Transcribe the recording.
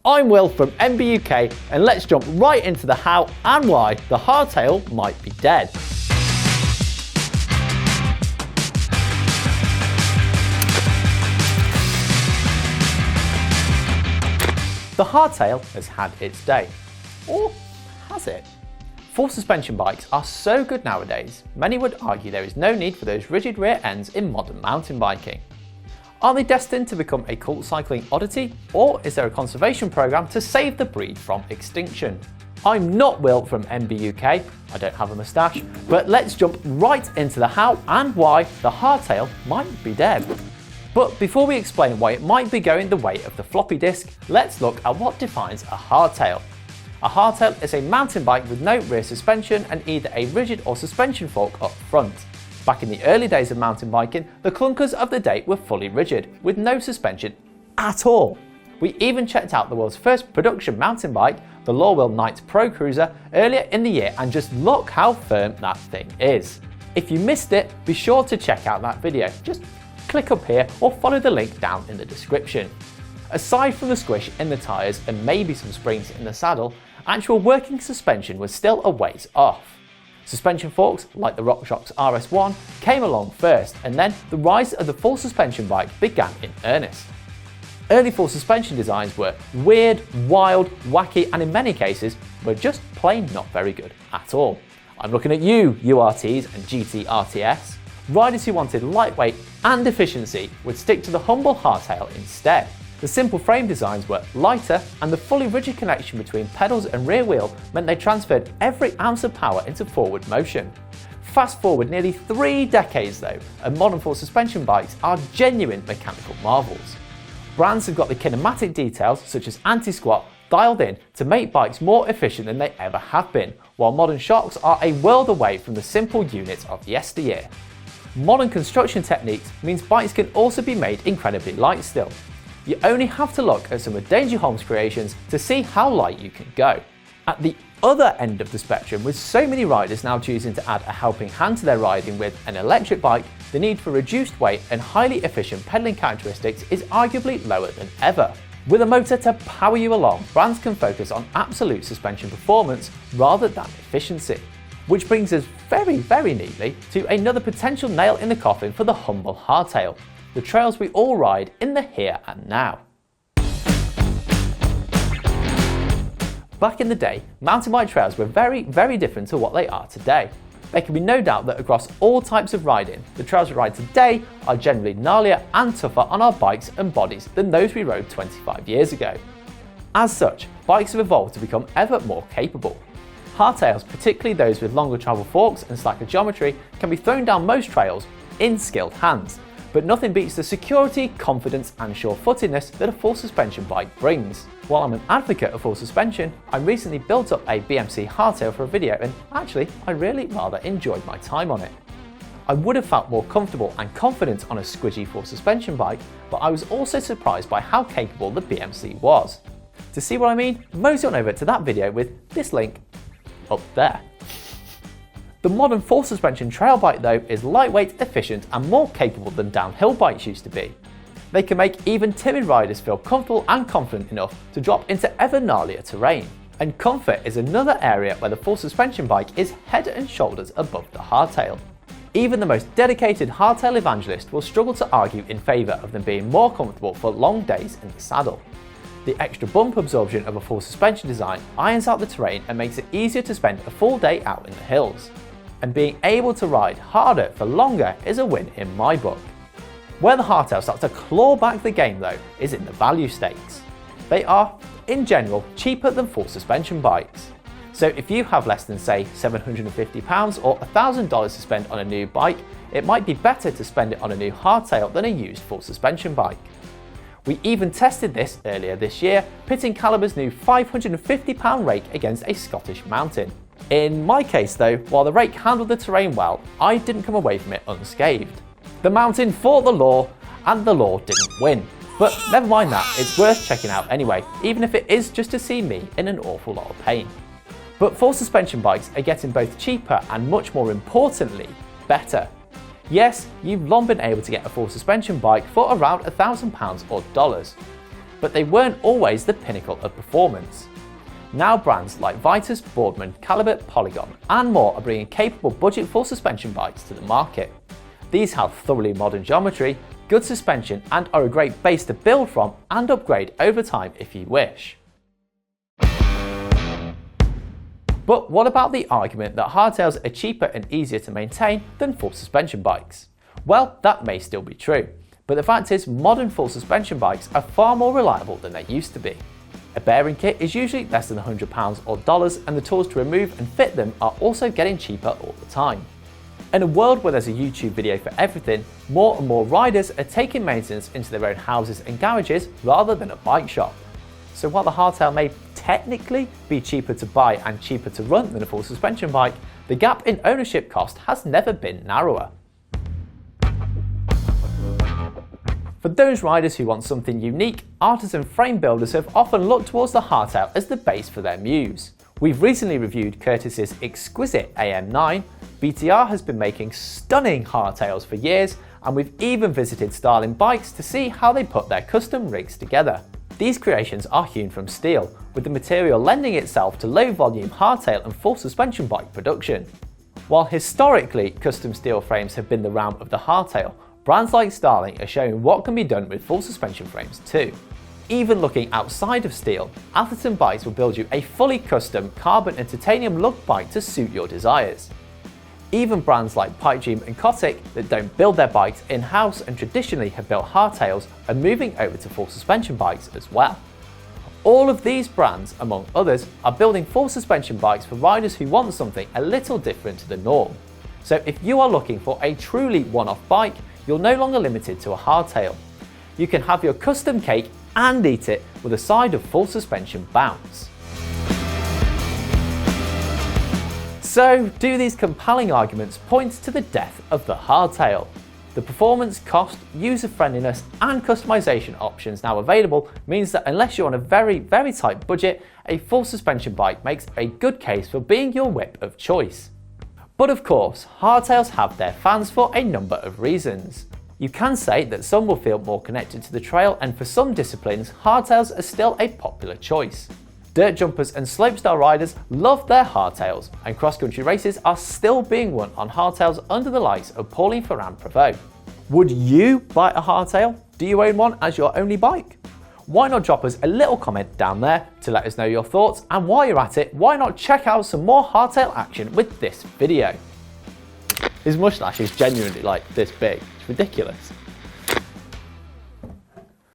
I'm Will from MBUK, and let's jump right into the how and why the hardtail might be dead. The hardtail has had its day. Or has it? Full suspension bikes are so good nowadays, many would argue there is no need for those rigid rear ends in modern mountain biking. Are they destined to become a cult cycling oddity, or is there a conservation program to save the breed from extinction? I'm not Will from MBUK, I don't have a moustache, but let's jump right into the how and why the hardtail might be dead. But before we explain why it might be going the way of the floppy disk, let's look at what defines a hardtail. A hardtail is a mountain bike with no rear suspension and either a rigid or suspension fork up front. Back in the early days of mountain biking, the clunkers of the day were fully rigid, with no suspension at all. We even checked out the world's first production mountain bike, the Lorwell Knight Pro Cruiser, earlier in the year, and just look how firm that thing is. If you missed it, be sure to check out that video. Just click up here or follow the link down in the description. Aside from the squish in the tyres and maybe some springs in the saddle, actual working suspension was still a ways off. Suspension forks, like the RockShox RS1, came along first, and then the rise of the full suspension bike began in earnest. Early full suspension designs were weird, wild, wacky, and in many cases were just plain not very good at all. I'm looking at you, URTs and GT-RTS. Riders who wanted lightweight and efficiency would stick to the humble hardtail instead. The simple frame designs were lighter, and the fully rigid connection between pedals and rear wheel meant they transferred every ounce of power into forward motion. Fast forward nearly 3 decades though, and modern full suspension bikes are genuine mechanical marvels. Brands have got the kinematic details such as anti-squat dialed in to make bikes more efficient than they ever have been, while modern shocks are a world away from the simple units of yesteryear. Modern construction techniques means bikes can also be made incredibly light still. You only have to look at some of Danger Holmes' creations to see how light you can go. At the other end of the spectrum, with so many riders now choosing to add a helping hand to their riding with an electric bike, the need for reduced weight and highly efficient pedaling characteristics is arguably lower than ever. With a motor to power you along, brands can focus on absolute suspension performance rather than efficiency. Which brings us very neatly to another potential nail in the coffin for the humble hardtail. The trails we all ride in the here and now. Back in the day, mountain bike trails were very different to what they are today. There can be no doubt that across all types of riding, the trails we ride today are generally gnarlier and tougher on our bikes and bodies than those we rode 25 years ago. As such, bikes have evolved to become ever more capable. Hardtails, particularly those with longer travel forks and slacker geometry, can be thrown down most trails in skilled hands. But nothing beats the security, confidence and sure-footedness that a full suspension bike brings. While I'm an advocate of full suspension, I recently built up a BMC hardtail for a video, and actually I really rather enjoyed my time on it. I would have felt more comfortable and confident on a squidgy full suspension bike, but I was also surprised by how capable the BMC was. To see what I mean, mosey on over to that video with this link up there. The modern full suspension trail bike though is lightweight, efficient and more capable than downhill bikes used to be. They can make even timid riders feel comfortable and confident enough to drop into ever gnarlier terrain. And comfort is another area where the full suspension bike is head and shoulders above the hardtail. Even the most dedicated hardtail evangelist will struggle to argue in favour of them being more comfortable for long days in the saddle. The extra bump absorption of a full suspension design irons out the terrain and makes it easier to spend a full day out in the hills. And being able to ride harder for longer is a win in my book. Where the hardtail starts to claw back the game though is in the value stakes. They are, in general, cheaper than full suspension bikes. So if you have less than say £750 or $1,000 to spend on a new bike, it might be better to spend it on a new hardtail than a used full suspension bike. We even tested this earlier this year, pitting Caliber's new £550 rake against a Scottish mountain. In my case though, while the rake handled the terrain well, I didn't come away from it unscathed. The mountain fought the law, and the law didn't win. But never mind that, it's worth checking out anyway, even if it is just to see me in an awful lot of pain. But full suspension bikes are getting both cheaper and, much more importantly, better. Yes, you've long been able to get a full suspension bike for around £1,000 or dollars. but they weren't always the pinnacle of performance. Now brands like Vitus, Boardman, Calibert, Polygon and more are bringing capable budget full suspension bikes to the market. These have thoroughly modern geometry, good suspension and are a great base to build from and upgrade over time if you wish. But what about the argument that hardtails are cheaper and easier to maintain than full suspension bikes? Well, that may still be true, but the fact is modern full suspension bikes are far more reliable than they used to be. A bearing kit is usually less than £100 or dollars, and the tools to remove and fit them are also getting cheaper all the time. In a world where there's a YouTube video for everything, more and more riders are taking maintenance into their own houses and garages rather than a bike shop. So while the hardtail may technically be cheaper to buy and cheaper to run than a full suspension bike, the gap in ownership cost has never been narrower. For those riders who want something unique, artisan frame builders have often looked towards the hardtail as the base for their muse. We've recently reviewed Curtis's exquisite AM9, BTR has been making stunning hardtails for years, and we've even visited Starling Bikes to see how they put their custom rigs together. These creations are hewn from steel, with the material lending itself to low volume hardtail and full suspension bike production. While historically custom steel frames have been the realm of the hardtail, brands like Starling are showing what can be done with full suspension frames too. Even looking outside of steel, Artisan Bikes will build you a fully custom carbon and titanium lug bike to suit your desires. Even brands like Pipedream and Kotick that don't build their bikes in-house and traditionally have built hardtails are moving over to full suspension bikes as well. All of these brands, among others, are building full suspension bikes for riders who want something a little different to the norm. So if you are looking for a truly one-off bike, you're no longer limited to a hardtail. You can have your custom cake and eat it with a side of full suspension bounce. So, do these compelling arguments point to the death of the hardtail? The performance, cost, user-friendliness and customization options now available means that unless you're on a very tight budget, a full suspension bike makes a good case for being your whip of choice. But of course, hardtails have their fans for a number of reasons. You can say that some will feel more connected to the trail, and for some disciplines, hardtails are still a popular choice. Dirt jumpers and slopestyle riders love their hardtails, and cross-country races are still being won on hardtails under the likes of Pauline Ferrand-Prévot. Would you buy a hardtail? Do you own one as your only bike? Why not drop us a little comment down there to let us know your thoughts, and while you're at it, why not check out some more hardtail action with this video? His moustache is genuinely like this big, it's ridiculous.